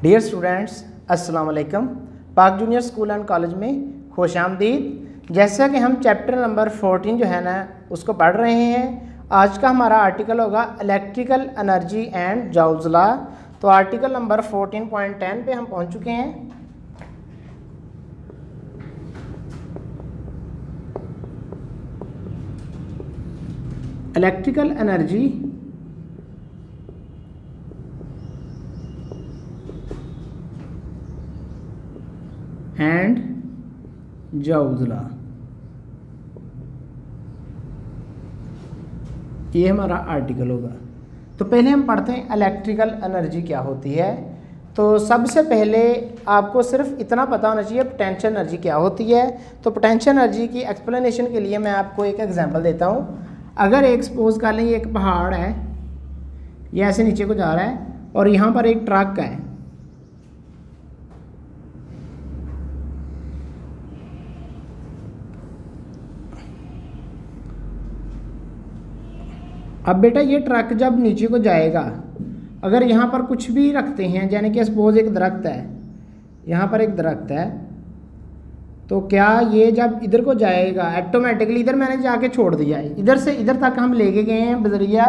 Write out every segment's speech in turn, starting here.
Dear students, अस्सलाम वालेकुम। पाक जूनियर स्कूल एंड कॉलेज में खुश आमदीद। जैसा कि हम चैप्टर नंबर 14 जो है ना उसको पढ़ रहे हैं, आज का हमारा आर्टिकल होगा electrical energy and joules law. तो आर्टिकल नंबर 14.10 पे हम पहुंच चुके हैं। Electrical energy and joules law, ये हमारा आर्टिकल होगा। तो पहले हम पढ़ते हैं इलेक्ट्रिकल एनर्जी क्या होती है। तो सबसे पहले आपको सिर्फ इतना पता होना चाहिए पोटेंशियल एनर्जी क्या होती है। तो पोटेंशियल एनर्जी की एक्सप्लेनेशन के लिए मैं आपको एक एग्जांपल देता हूँ। अगर एक सपोज कर लें, ये एक पहाड़ है, ये ऐसे नीचे को जा रहा है और यहाँ पर एक ट्रक है। अब बेटा ये ट्रक जब नीचे को जाएगा, अगर यहाँ पर कुछ भी रखते हैं, यानी कि सपोज एक दरख्त है, यहाँ पर एक दरख्त है, तो क्या ये जब इधर को जाएगा ऑटोमेटिकली, इधर मैंने जाके छोड़ दिया है, इधर से इधर तक हम लेके गए हैं बजरिया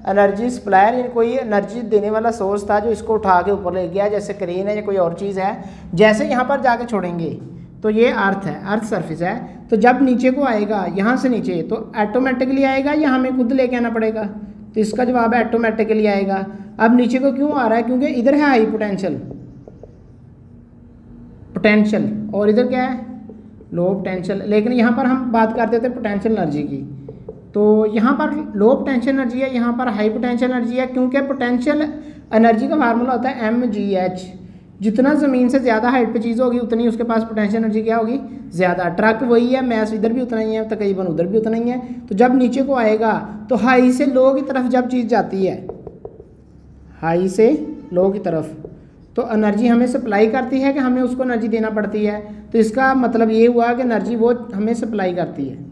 एनर्जी सप्लायर, यानी कोई एनर्जी देने वाला सोर्स था जो इसको उठा के ऊपर ले गया, जैसे क्रेन है या कोई और चीज़ है। जैसे यहाँ पर जाके छोड़ेंगे तो ये अर्थ है, अर्थ सरफेस है, तो जब नीचे को आएगा यहाँ से नीचे तो ऑटोमेटिकली आएगा या हमें खुद लेके आना पड़ेगा। तो इसका जवाब है ऑटोमेटिकली आएगा। अब नीचे को क्यों आ रहा है? क्योंकि इधर है हाई पोटेंशियल और इधर क्या है? Low potential. लेकिन यहाँ पर हम बात करते थे पोटेंशियल एनर्जी की, तो यहाँ पर लो पोटेंशियल एनर्जी है, यहाँ पर हाई पोटेंशियल एनर्जी है, क्योंकि पोटेंशियल एनर्जी का फार्मूला होता है mgh। जितना ज़मीन से ज़्यादा हाइट पे चीज़ होगी उतनी उसके पास पोटेंशियल एनर्जी क्या होगी? ज़्यादा। ट्रक वही है, मैस इधर भी उतना ही है, तकरीबन उधर भी उतना ही है। तो जब नीचे को आएगा तो हाई से लो की तरफ जब चीज़ जाती है, हाई से लो की तरफ, तो एनर्जी हमें सप्लाई करती है कि हमें उसको एनर्जी देना पड़ती है। तो इसका मतलब ये हुआ कि एनर्जी वो हमें सप्लाई करती है।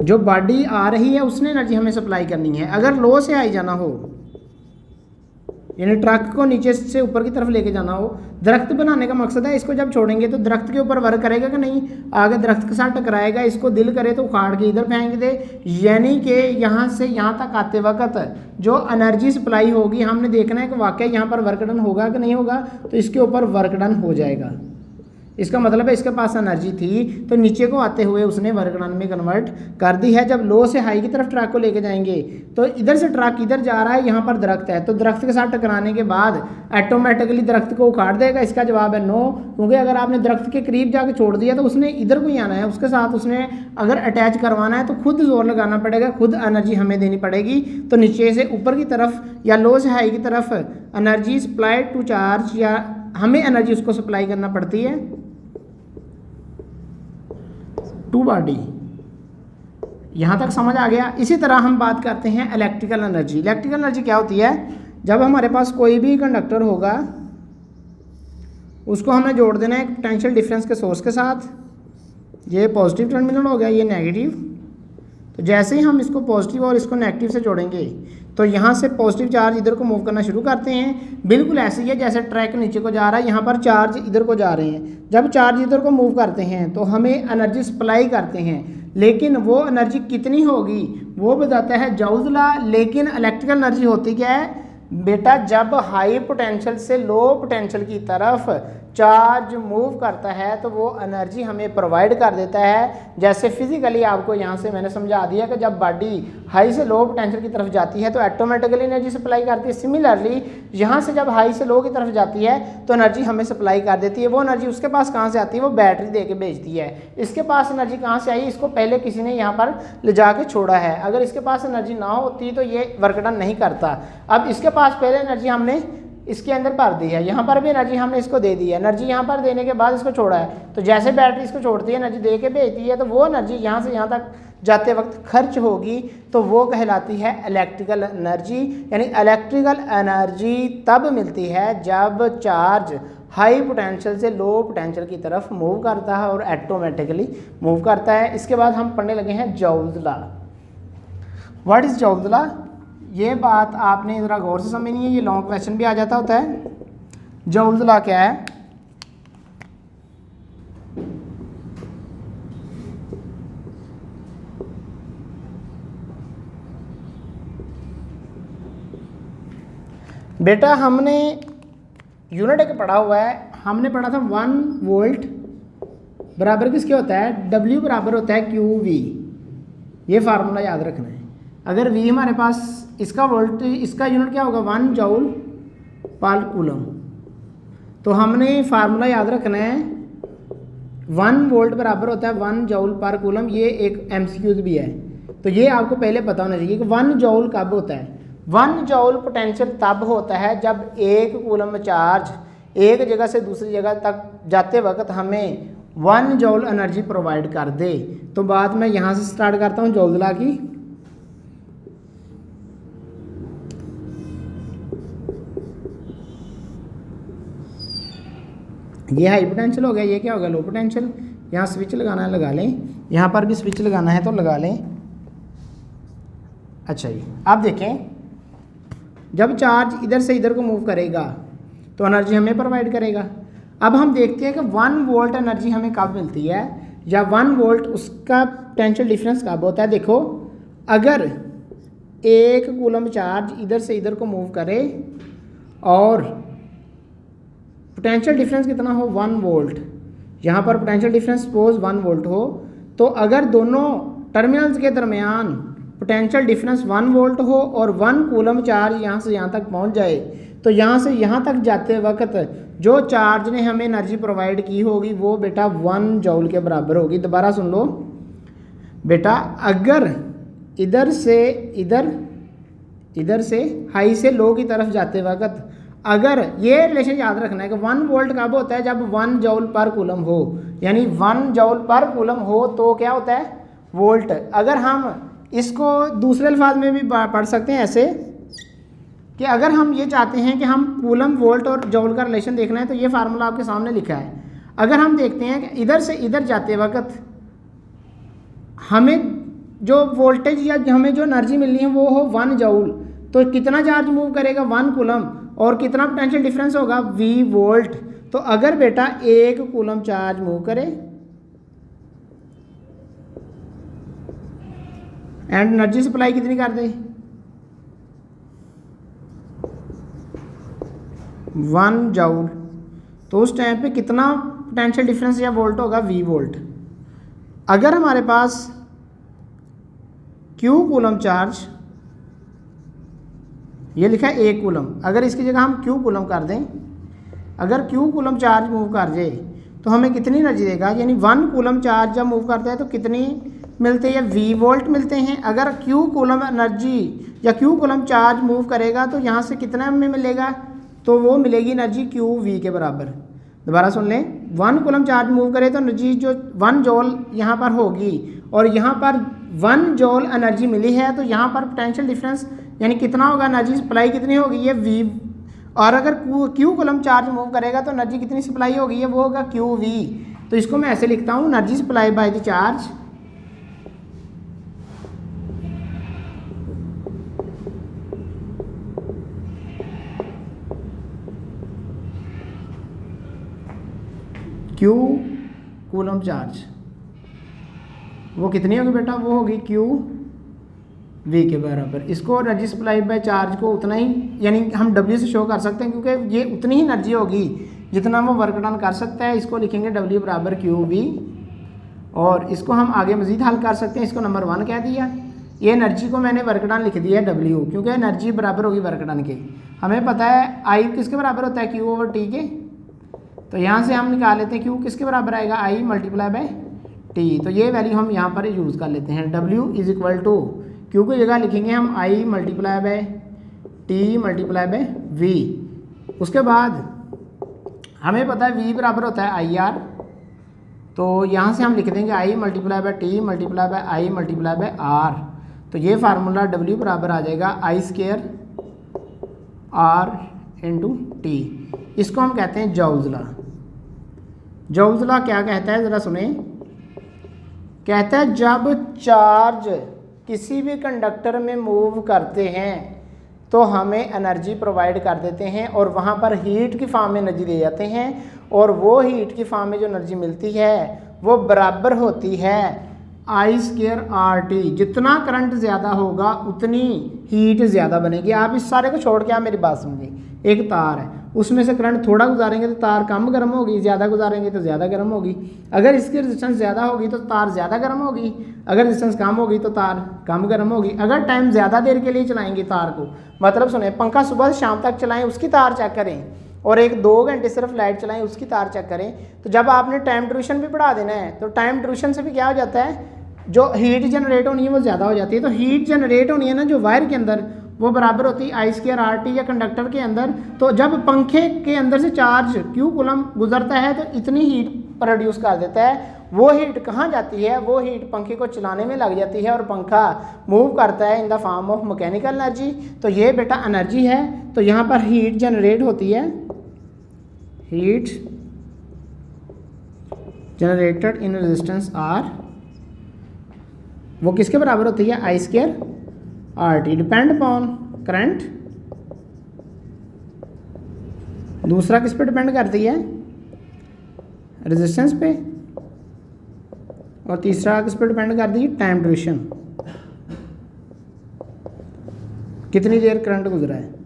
जो बॉडी आ रही है उसने एनर्जी हमें सप्लाई करनी है। अगर लो से आई जाना हो, यानी ट्रक को नीचे से ऊपर की तरफ लेके जाना हो, दरख्त बनाने का मकसद है, इसको जब छोड़ेंगे तो दरख्त के ऊपर वर्क करेगा कि नहीं? आगे दरख्त के साथ टकराएगा, इसको दिल करे तो उखाड़ के इधर फेंक दे। यानी कि यहाँ से यहाँ तक आते वक्त जो एनर्जी सप्लाई होगी, हमने देखना है कि वाकई यहाँ पर वर्क डन होगा कि नहीं होगा। तो इसके ऊपर वर्क डन हो जाएगा। इसका मतलब है इसके पास एनर्जी थी तो नीचे को आते हुए उसने वर्क डन में कन्वर्ट कर दी है। जब लो से हाई की तरफ ट्रक को लेके जाएंगे तो इधर से ट्रक इधर जा रहा है, यहाँ पर दरख्त है, तो दरख्त के साथ टकराने के बाद ऑटोमेटिकली दरख्त को उखाड़ देगा। इसका जवाब है नो, क्योंकि अगर आपने दरख्त के करीब जाके छोड़ दिया तो उसने इधर को ही आना है, उसके साथ उसने अगर अटैच करवाना है तो खुद जोर लगाना पड़ेगा, खुद एनर्जी हमें देनी पड़ेगी। तो नीचे से ऊपर की तरफ या लो से हाई की तरफ एनर्जी सप्लाई टू चार्ज, या हमें एनर्जी उसको सप्लाई करना पड़ती है टू बॉडी। यहाँ तक समझ आ गया। इसी तरह हम बात करते हैं इलेक्ट्रिकल एनर्जी। इलेक्ट्रिकल एनर्जी क्या होती है? जब हमारे पास कोई भी कंडक्टर होगा उसको हमने जोड़ देना है एक पोटेंशियल डिफरेंस के सोर्स के साथ। ये पॉजिटिव टर्मिनल हो गया, ये नेगेटिव। तो जैसे ही हम इसको पॉजिटिव और इसको नेगेटिव से जोड़ेंगे तो यहाँ से पॉजिटिव चार्ज इधर को मूव करना शुरू करते हैं। बिल्कुल ऐसे ही है जैसे ट्रैक नीचे को जा रहा है, यहाँ पर चार्ज इधर को जा रहे हैं। जब चार्ज इधर को मूव करते हैं तो हमें एनर्जी सप्लाई करते हैं, लेकिन वो एनर्जी कितनी होगी वो बताता है जॉल्स लॉ। लेकिन इलेक्ट्रिकल एनर्जी होती क्या है बेटा? जब हाई पोटेंशियल से लो पोटेंशियल की तरफ चार्ज मूव करता है तो वो एनर्जी हमें प्रोवाइड कर देता है। जैसे फिजिकली आपको यहाँ से मैंने समझा दिया कि जब बॉडी हाई से लो पोटेंशियल की तरफ जाती है तो ऑटोमेटिकली एनर्जी सप्लाई करती है। सिमिलरली यहाँ से जब हाई से लो की तरफ जाती है तो एनर्जी हमें सप्लाई कर देती है। वो एनर्जी उसके पास कहाँ से आती है? वो बैटरी दे के भेजती है। इसके पास एनर्जी कहाँ से आई? इसको पहले किसी ने यहाँ पर ले जा के छोड़ा है। अगर इसके पास एनर्जी ना होती तो ये वर्क डन नहीं करता। अब इसके पास पहले एनर्जी हमने इसके अंदर भर दी है, यहाँ पर भी एनर्जी हमने इसको दे दी है। एनर्जी यहाँ पर देने के बाद इसको छोड़ा है, तो जैसे बैटरी इसको छोड़ती है एनर्जी दे के भेजती है, तो वो एनर्जी यहाँ से यहाँ तक जाते वक्त खर्च होगी, तो वो कहलाती है इलेक्ट्रिकल एनर्जी। यानी इलेक्ट्रिकल एनर्जी तब मिलती है जब चार्ज हाई पोटेंशियल से लो पोटेंशियल की तरफ मूव करता है और ऑटोमेटिकली मूव करता है। इसके बाद हम पढ़ने लगे हैं joules law. What is joules law? ये बात आपने ज़रा गौर से समझनी है, ये लॉन्ग क्वेश्चन भी आ जाता होता है। जॉल्स लॉ क्या है? बेटा हमने यूनिट एक पढ़ा हुआ है, हमने पढ़ा था 1 वोल्ट बराबर किसके होता है? W बराबर होता है QV। ये फार्मूला याद रखना है। अगर V हमारे पास इसका वोल्ट, इसका यूनिट क्या होगा? 1 जूल पर कूलम। तो हमने फार्मूला याद रखना है 1 वोल्ट बराबर होता है 1 जूल पर कूलम। ये एक MCQ भी है, तो ये आपको पहले पता होना चाहिए कि 1 जूल कब होता है। 1 जूल पोटेंशियल तब होता है जब 1 कूलम चार्ज एक जगह से दूसरी जगह तक जाते वक्त हमें 1 जूल एनर्जी प्रोवाइड कर दे। तो बात मैं यहाँ से स्टार्ट करता हूँ जॉल्स लॉ की। ये हाई पोटेंशियल हो गया, ये क्या हो गया? Low potential. यहाँ स्विच लगाना है लगा लें, यहाँ पर भी स्विच लगाना है तो लगा लें। अच्छा जी, अब देखें जब चार्ज इधर से इधर को मूव करेगा तो एनर्जी हमें प्रोवाइड करेगा। अब हम देखते हैं कि 1 वोल्ट एनर्जी हमें कब मिलती है, या 1 वोल्ट उसका पोटेंशियल डिफरेंस कब होता है। देखो अगर 1 कूलम चार्ज इधर से इधर को मूव करे और पोटेंशियल डिफरेंस कितना हो? 1 वोल्ट। यहाँ पर पोटेंशियल डिफरेंस सपोज 1 वोल्ट हो, तो अगर दोनों टर्मिनल्स के दरमियान पोटेंशियल डिफरेंस 1 वोल्ट हो और 1 कूलम चार्ज यहाँ से यहाँ तक पहुँच जाए, तो यहाँ से यहाँ तक जाते वक्त जो चार्ज ने हमें एनर्जी प्रोवाइड की होगी वो बेटा 1 जूल के बराबर होगी। दोबारा सुन लो बेटा, अगर इधर से हाई से लो की तरफ जाते वक्त, अगर ये रिलेशन याद रखना है कि 1 वोल्ट कब होता है? जब 1 जूल पर कूलम हो, यानी 1 जूल पर कूलम हो तो क्या होता है? वोल्ट। अगर हम इसको दूसरे अल्फाज में भी पढ़ सकते हैं ऐसे कि अगर हम ये चाहते हैं कि हम कूलम वोल्ट और जूल का रिलेशन देखना है तो ये फार्मूला आपके सामने लिखा है। अगर हम देखते हैं कि इधर से इधर जाते वक्त हमें जो वोल्टेज या हमें जो एनर्जी मिलनी है वो हो 1 जूल, तो कितना चार्ज मूव करेगा? 1 कूलम। और कितना पोटेंशियल डिफरेंस होगा? V volt. तो अगर बेटा 1 कूलम चार्ज मूव करे एंड एनर्जी सप्लाई कितनी कर दे? 1 जूल, तो उस टाइम पे कितना पोटेंशियल डिफरेंस या वोल्ट होगा? V volt. अगर हमारे पास Q कूलम चार्ज, ये लिखा है 1 कूलम, अगर इसकी जगह हम Q कूलम कर दें, अगर Q कूलम चार्ज मूव कर जाए तो हमें कितनी एनर्जी देगा? यानी 1 कूलम चार्ज जब मूव करता है तो कितनी मिलते हैं? V वोल्ट मिलते हैं। अगर Q कूलम एनर्जी या Q कूलम चार्ज मूव करेगा तो यहाँ से कितना हमें मिलेगा? तो वो मिलेगी एनर्जी QV के बराबर। दोबारा सुन लें, 1 कूलम चार्ज मूव करे तो एनर्जी जो 1 जूल यहाँ पर होगी, और यहाँ पर 1 जूल एनर्जी मिली है, तो यहाँ पर पोटेंशियल डिफरेंस यानी कितना होगा? एनर्जी सप्लाई कितनी होगी? ये V। और अगर Q कूलम चार्ज मूव करेगा तो एनर्जी कितनी सप्लाई होगी? ये वो होगा QV। तो इसको मैं ऐसे लिखता हूँ, energy supply by the charge Q coulomb charge वो कितनी होगी बेटा? वो होगी QV के बराबर। इसको एनर्जी सप्लाई बाय चार्ज को उतना ही, यानी हम W से शो कर सकते हैं क्योंकि ये उतनी ही एनर्जी होगी जितना वो वर्क डन कर सकता है। इसको लिखेंगे W बराबर QV, और इसको हम आगे मज़ीद हल कर सकते हैं। इसको नंबर 1 कह दिया। ये एनर्जी को मैंने वर्क डन लिख दिया है W, क्योंकि एनर्जी बराबर होगी वर्क डन के। हमें पता है I किसके बराबर होता है? Q/T के। तो यहाँ से हम निकाल लेते हैं Q किसके बराबर आएगा? I multiply by T। तो ये वैल्यू हम यहाँ पर यूज़ कर लेते हैं। W is equal to Q की जगह लिखेंगे हम I multiply by T multiply by V। उसके बाद हमें पता है V बराबर होता है IR, तो यहाँ से हम लिख देंगे I multiply by T multiply bye I multiply bye R। तो ये फार्मूला W बराबर आ जाएगा I square R into T। इसको हम कहते हैं जॉल्स लॉ। जॉल्स लॉ क्या कहता है ज़रा सुने। कहता है जब चार्ज किसी भी कंडक्टर में मूव करते हैं तो हमें एनर्जी प्रोवाइड कर देते हैं और वहाँ पर हीट की फॉर्म में एनर्जी दे जाते हैं और वो हीट की फॉर्म में जो एनर्जी मिलती है वो बराबर होती है I²RT। जितना करंट ज़्यादा होगा उतनी हीट ज़्यादा बनेगी। आप इस सारे को छोड़ के आप मेरी बात समझिए, एक तार है, उसमें से करंट थोड़ा गुजारेंगे तो तार कम गर्म होगी, ज़्यादा गुजारेंगे तो ज़्यादा गर्म होगी। अगर इसकी रेजिस्टेंस ज़्यादा होगी तो तार ज़्यादा गर्म होगी, अगर रेजिस्टेंस कम होगी तो तार कम गर्म होगी। अगर टाइम ज़्यादा देर के लिए चलाएंगे तार को, मतलब सुने, पंखा सुबह से शाम तक चलाएं उसकी तार चेक करें, और 1-2 घंटे सिर्फ लाइट चलाएं उसकी तार चेक करें, तो जब आपने टाइम ड्यूरेशन भी बढ़ा देना है तो टाइम ड्यूरेशन से भी क्या हो जाता है, जो हीट जनरेट होनी है वो ज़्यादा हो जाती है। तो हीट जनरेट होनी है ना जो वायर के अंदर, वो बराबर होती है I²RT या कंडक्टर के अंदर। तो जब पंखे के अंदर से चार्ज Q कूलम गुजरता है तो इतनी हीट प्रोड्यूस कर देता है। वो हीट कहाँ जाती है, वो हीट पंखे को चलाने में लग जाती है और पंखा मूव करता है in the form of mechanical energy. तो ये बेटा एनर्जी है। तो यहाँ पर हीट जनरेट होती है, heat generated in resistance R, वो किसके बराबर होती है, I²RT। डिपेंड अपॉन करंट, दूसरा किस पे डिपेंड करती है, रेजिस्टेंस पे, और तीसरा किस पे डिपेंड करती है, टाइम ड्यूरेशन, कितनी देर करंट गुजरा है।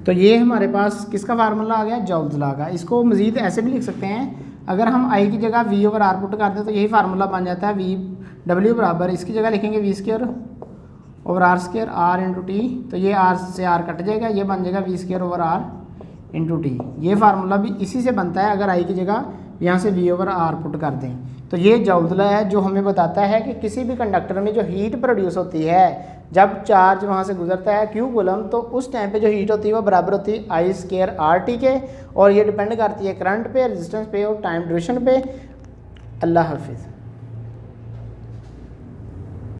तो ये हमारे पास किसका फार्मूला आ गया, जॉब्स लॉ का। इसको मज़ीद ऐसे भी लिख सकते हैं, अगर हम I की जगह V/R पुट कर दें तो यही फार्मूला बन जाता है। VW बराबर, इसकी जगह लिखेंगे V²/R², R इंटू टी, तो ये R से R कट जाएगा, ये बन जाएगा V²/R इंटू टी। ये फार्मूला भी इसी से बनता है अगर I की जगह यहाँ से V/R पुट कर दें। तो ये जॉब्स लॉ है जो हमें बताता है कि किसी भी कंडक्टर में जो हीट प्रोड्यूस होती है जब चार्ज वहाँ से गुजरता है Q कूलम, तो उस टाइम पे जो हीट होती है वो बराबर होती है I²RT के, और ये डिपेंड करती है करंट पे, रेजिस्टेंस पे और टाइम ड्यूरेशन पे। अल्लाह हाफिज़।